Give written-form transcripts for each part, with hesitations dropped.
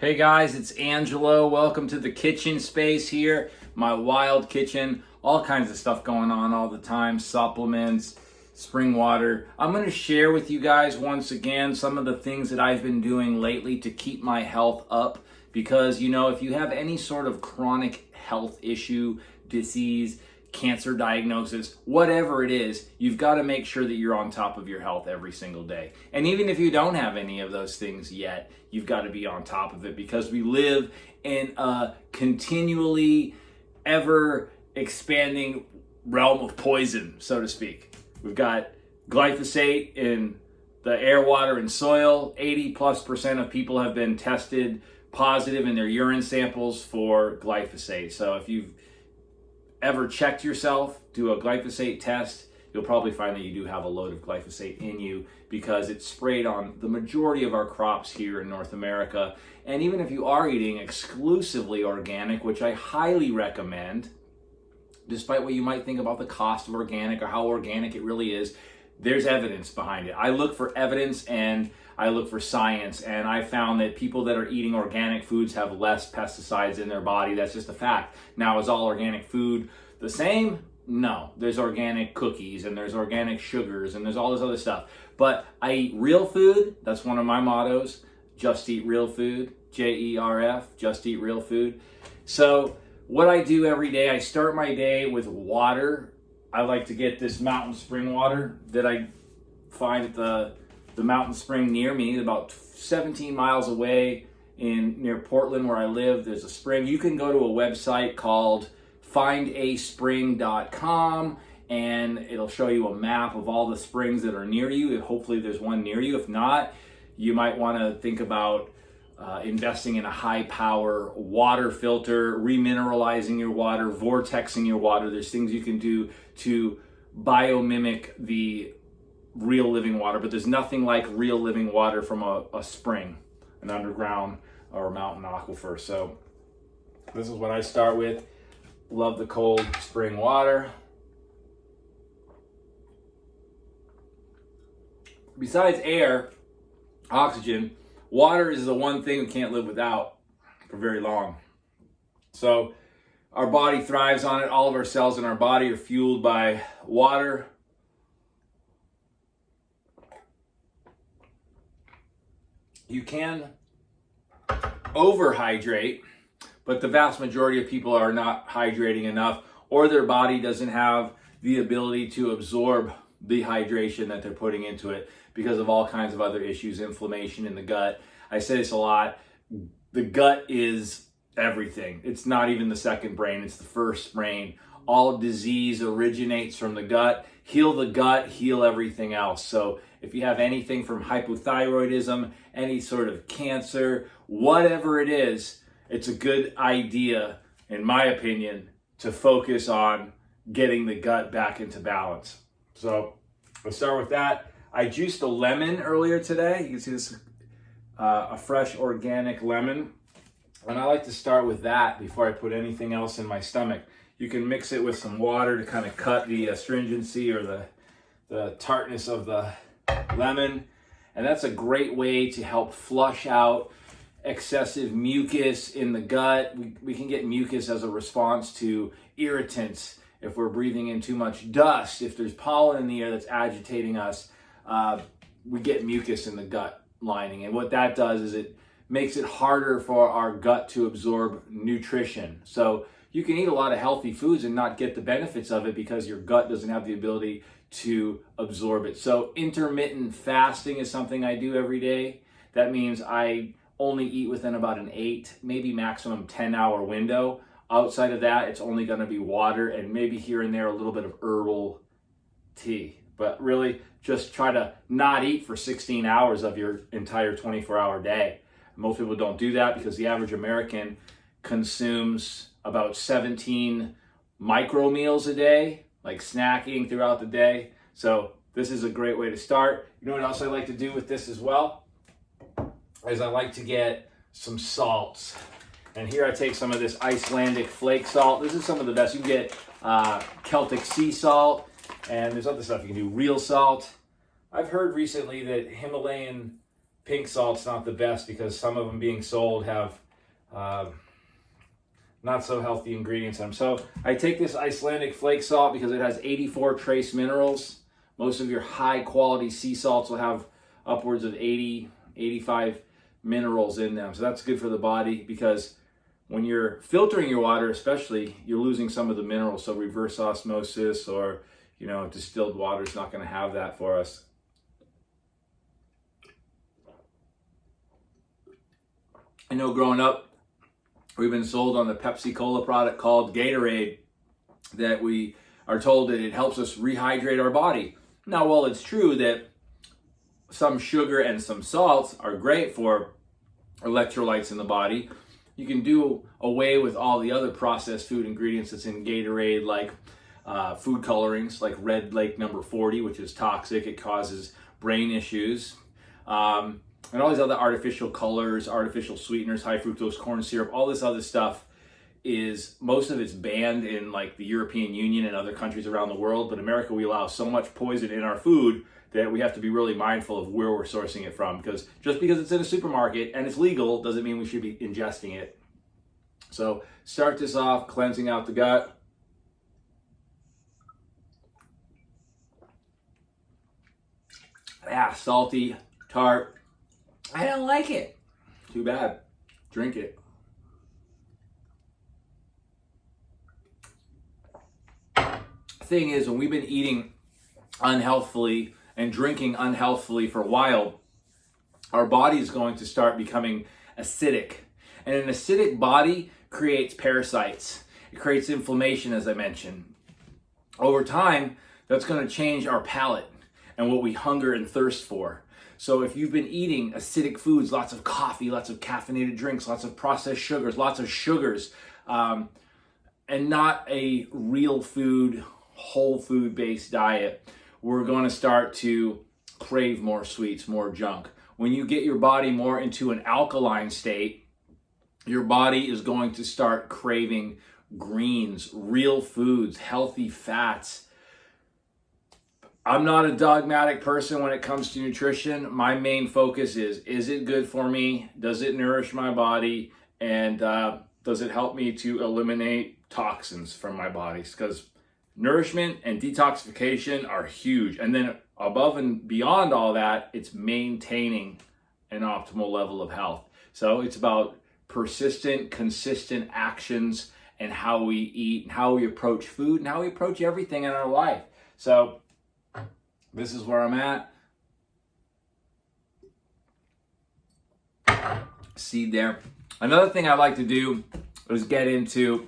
Hey guys, it's Angelo. Welcome to the kitchen space here. My wild kitchen. All kinds of stuff going on all the time. Supplements, spring water. I'm going to share with you guys once again some of the things that I've been doing lately to keep my health up. Because, you know, if you have any sort of chronic health issue, disease, cancer diagnosis, whatever it is, you've got to make sure that you're on top of your health every single day. And even if you don't have any of those things yet, you've got to be on top of it because we live in a continually ever expanding realm of poison, so to speak. We've got glyphosate in the air, water, and soil. 80+% of people have been tested positive in their urine samples for glyphosate. So if you've ever checked yourself, do a glyphosate test, you'll probably find that you do have a load of glyphosate in you because it's sprayed on the majority of our crops here in North America. And even if you are eating exclusively organic, which I highly recommend, despite what you might think about the cost of organic or how organic it really is, there's evidence behind it. I look for evidence and I look for science, and I found that people that are eating organic foods have less pesticides in their body. That's just a fact. Now, is all organic food the same? No. There's organic cookies and there's organic sugars and there's all this other stuff. But I eat real food. That's one of my mottos. Just eat real food. JERF, just eat real food. So what I do every day, I start my day with water. I like to get this mountain spring water that I find at the mountain spring near me, about 17 miles away near Portland where I live. There's a spring. You can go to a website called findaspring.com and it'll show you a map of all the springs that are near you. Hopefully there's one near you. If not, you might want to think about investing in a high power water filter, remineralizing your water, vortexing your water. There's things you can do to biomimic the real living water, but there's nothing like real living water from a spring, an underground or mountain aquifer. So this is what I start with. Love the cold spring water. Besides air, oxygen, water is the one thing we can't live without for very long. So our body thrives on it. All of our cells in our body are fueled by water. You can overhydrate, but the vast majority of people are not hydrating enough, or their body doesn't have the ability to absorb the hydration that they're putting into it because of all kinds of other issues, inflammation in the gut. I say this a lot. The gut is everything. It's not even the second brain, it's the first brain. All disease originates from the gut. Heal the gut, heal everything else. So if you have anything from hypothyroidism, any sort of cancer, whatever it is, it's a good idea, in my opinion, to focus on getting the gut back into balance. So let's start with that. I juiced a lemon earlier today. You can see this, a fresh organic lemon. And I like to start with that before I put anything else in my stomach. You can mix it with some water to kind of cut the astringency or the tartness of the lemon. And that's a great way to help flush out excessive mucus in the gut. We can get mucus as a response to irritants. If we're breathing in too much dust, if there's pollen in the air that's agitating us, we get mucus in the gut lining. And what that does is it makes it harder for our gut to absorb nutrition. So you can eat a lot of healthy foods and not get the benefits of it because your gut doesn't have the ability to absorb it. So intermittent fasting is something I do every day. That means I only eat within about an 8, maybe maximum 10-hour window. Outside of that, it's only going to be water and maybe here and there a little bit of herbal tea. But really, just try to not eat for 16 hours of your entire 24-hour day. Most people don't do that because the average American consumes about 17 micro meals a day, like snacking throughout the day. So this is a great way to start. You know what else I like to do with this as well? Is I like to get some salts. And here I take some of this Icelandic flake salt. This is some of the best. You can get Celtic sea salt, and there's other stuff you can do. Real salt. I've heard recently that Himalayan pink salt's not the best because some of them being sold have not so healthy ingredients in them. So I take this Icelandic flake salt because it has 84 trace minerals. Most of your high quality sea salts will have upwards of 80, 85 minerals in them. So that's good for the body because when you're filtering your water, especially, you're losing some of the minerals. So reverse osmosis or, distilled water is not going to have that for us. I know growing up, we've been sold on the Pepsi Cola product called Gatorade that we are told that it helps us rehydrate our body. Now, while it's true that some sugar and some salts are great for electrolytes in the body, you can do away with all the other processed food ingredients that's in Gatorade, like food colorings, like Red Lake number 40, which is toxic. It causes brain issues. And all these other artificial colors, artificial sweeteners, high fructose corn syrup, all this other stuff most of it's banned in like the European Union and other countries around the world. But in America, we allow so much poison in our food that we have to be really mindful of where we're sourcing it from. Because just because it's in a supermarket and it's legal doesn't mean we should be ingesting it. So start this off, cleansing out the gut. Salty, tart. I don't like it. Too bad. Drink it. Thing is, when we've been eating unhealthfully and drinking unhealthfully for a while, our body is going to start becoming acidic. And an acidic body creates parasites. It creates inflammation, as I mentioned. Over time, that's going to change our palate and what we hunger and thirst for. So if you've been eating acidic foods, lots of coffee, lots of caffeinated drinks, lots of processed sugars, and not a real food, whole food based diet, we're going to start to crave more sweets, more junk. When you get your body more into an alkaline state, your body is going to start craving greens, real foods, healthy fats. I'm not a dogmatic person when it comes to nutrition. My main focus is it good for me? Does it nourish my body? And does it help me to eliminate toxins from my body? Because nourishment and detoxification are huge. And then above and beyond all that, it's maintaining an optimal level of health. So it's about persistent, consistent actions and how we eat and how we approach food and how we approach everything in our life. So this is where I'm at. Seed there. Another thing I like to do is get into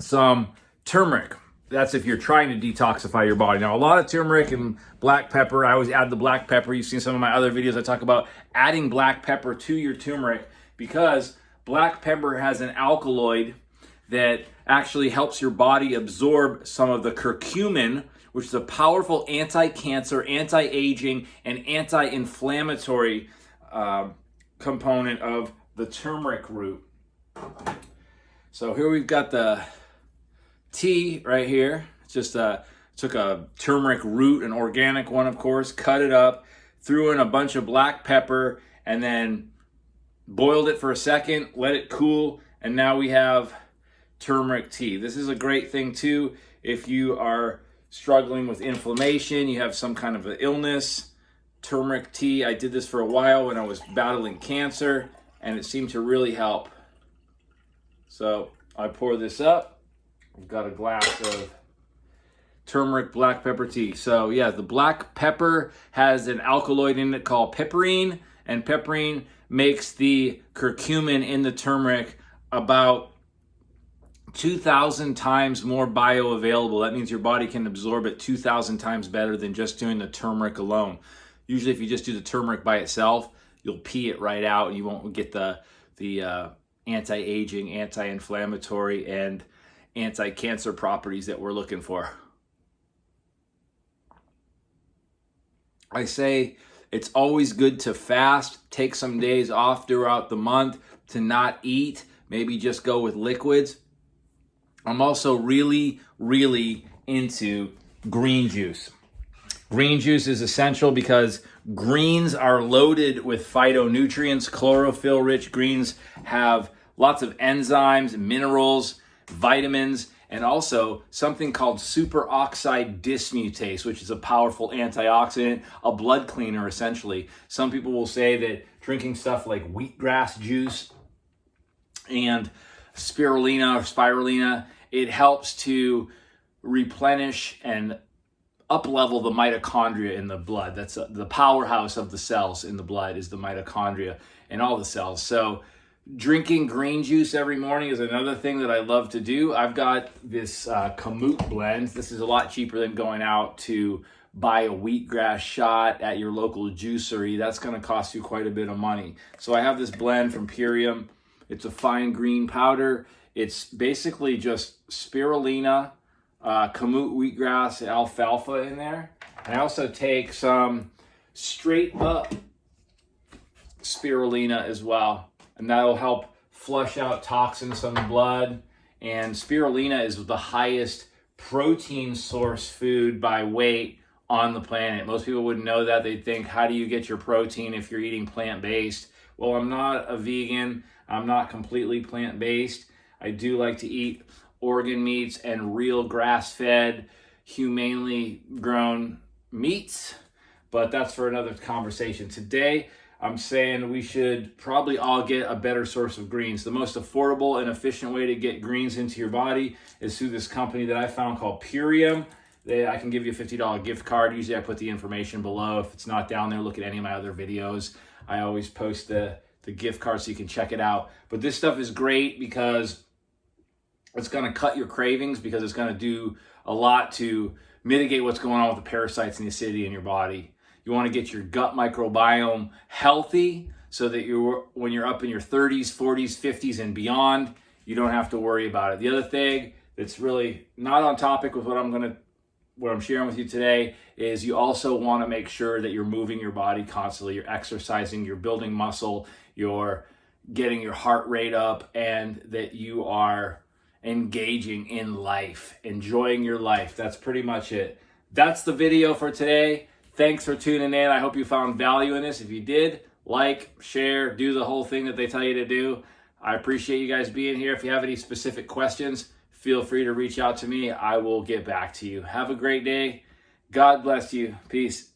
some turmeric. That's if you're trying to detoxify your body. Now, a lot of turmeric and black pepper. I always add the black pepper. You've seen some of my other videos. I talk about adding black pepper to your turmeric because black pepper has an alkaloid that actually helps your body absorb some of the curcumin, which is a powerful anti-cancer, anti-aging, and anti-inflammatory component of the turmeric root. So here we've got the tea right here. It's just took a turmeric root, an organic one, of course, cut it up, threw in a bunch of black pepper, and then boiled it for a second, let it cool, and now we have turmeric tea. This is a great thing too if you are struggling with inflammation, you have some kind of an illness. Turmeric tea, I did this for a while when I was battling cancer, and it seemed to really help. So I pour this up. I've got a glass of turmeric black pepper tea. So yeah, the black pepper has an alkaloid in it called piperine, and piperine makes the curcumin in the turmeric about 2,000 times more bioavailable. That means your body can absorb it 2,000 times better than just doing the turmeric alone. Usually if you just do the turmeric by itself, you'll pee it right out and you won't get the anti-aging, anti-inflammatory, and anti-cancer properties that we're looking for. I say it's always good to fast, take some days off throughout the month to not eat, maybe just go with liquids. I'm also really, really into green juice. Green juice is essential because Greens are loaded with phytonutrients. Chlorophyll-rich greens have lots of enzymes, minerals, vitamins, and also something called superoxide dismutase, which is a powerful antioxidant, a blood cleaner essentially. Some people will say that drinking stuff like wheatgrass juice and spirulina or spirulina, it helps to replenish and up-level the mitochondria in the blood. That's the powerhouse of the cells in the blood, is the mitochondria in all the cells. So drinking green juice every morning is another thing that I love to do. I've got this Kamut blend. This is a lot cheaper than going out to buy a wheatgrass shot at your local juicery. That's going to cost you quite a bit of money. So I have this blend from Purium. It's a fine green powder. It's basically just spirulina, Kamut wheatgrass, alfalfa in there. I also take some straight up spirulina as well, and that'll help flush out toxins from the blood. And spirulina is the highest protein source food by weight on the planet. Most people wouldn't know that. They'd think, how do you get your protein if you're eating plant-based? Well, I'm not a vegan. I'm not completely plant-based. I do like to eat organ meats and real grass-fed, humanely grown meats, but that's for another conversation. Today, I'm saying we should probably all get a better source of greens. The most affordable and efficient way to get greens into your body is through this company that I found called Purium. I can give you a $50 gift card. Usually I put the information below. If it's not down there, look at any of my other videos. I always post the gift card so you can check it out. But this stuff is great because it's going to cut your cravings, because it's going to do a lot to mitigate what's going on with the parasites and the acidity in your body. You want to get your gut microbiome healthy so that when you're up in your 30s, 40s, 50s, and beyond, you don't have to worry about it. The other thing that's really not on topic with what I'm sharing with you today is you also want to make sure that you're moving your body constantly. You're exercising, you're building muscle, you're getting your heart rate up, and that you are engaging in life, enjoying your life. That's pretty much it. That's the video for today. Thanks for tuning in. I hope you found value in this. If you did, like, share, do the whole thing that they tell you to do. I appreciate you guys being here. If you have any specific questions, feel free to reach out to me. I will get back to you. Have a great day. God bless you. Peace.